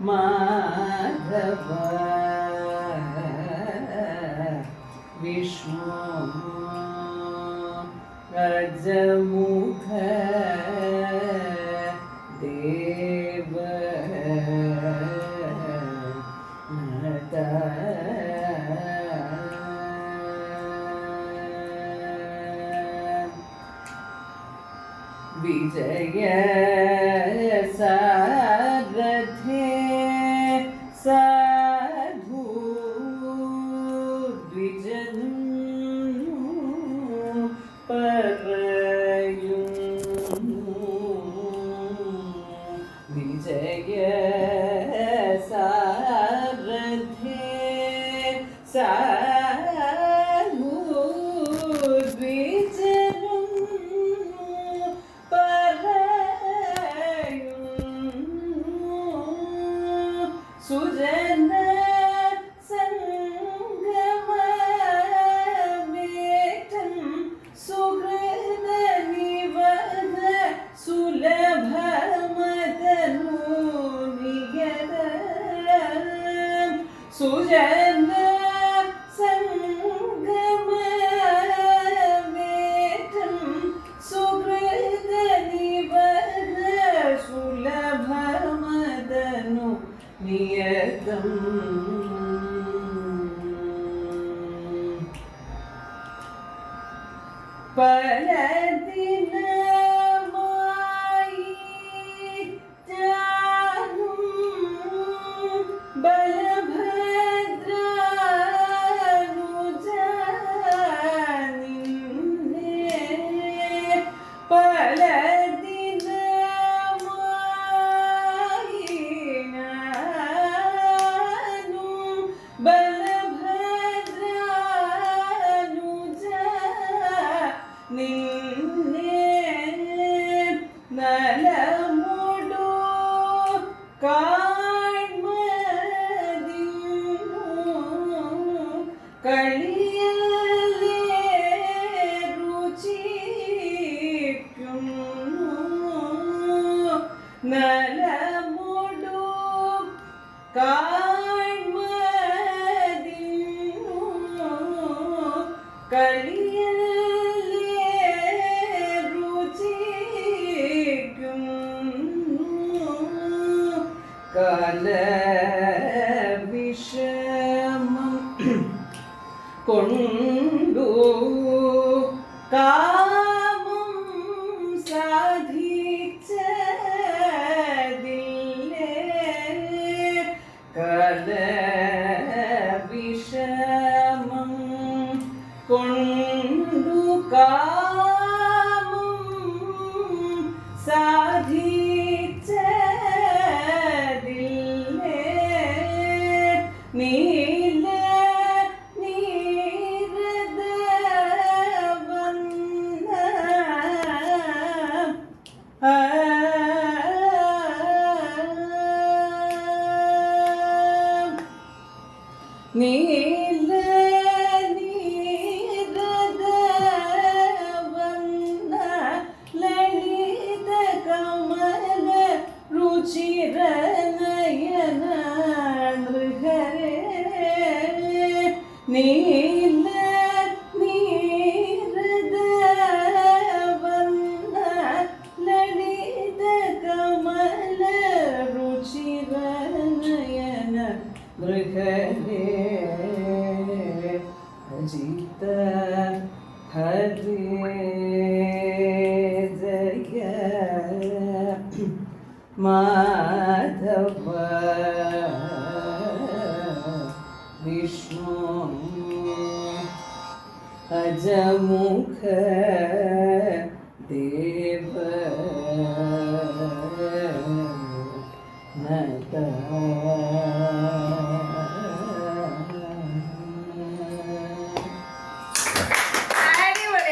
माधव विष्णु गजमुख देव विजय सारथे साधु द्विजनु परयुनु विजय सारथे साधु द्विजनु सुजन संगममेतं सुहृद निवद सुलभमतनु नियत सुजन संगममेतं सुहृद निवद सुलभमतनु नियतं परदिनमायि जानुं बलभद्रानुजानिन्ने നിന്നെ നലമുടു കാൺമതിന്നു കളിയലേ രുചിക്കുന്നു നലമുടു കാൺമതിന്നു കളിയലേ കാല വിഷമം കൊണ്ടു കാമം സാധിച്ചതില്ലേ കാല വിഷമം കൊണ്ടു കാമം സാധിച്ച നീല നീരദ വന്ന നീല നീരദ വന്ന ലളിത കമല രുചിര നയന നീല നീരദ വന്ന ലളിത കമല രുചിര നയന മൃഗരേ അജിത ഹരേ ജയ മാധവ विष्णु अजमुख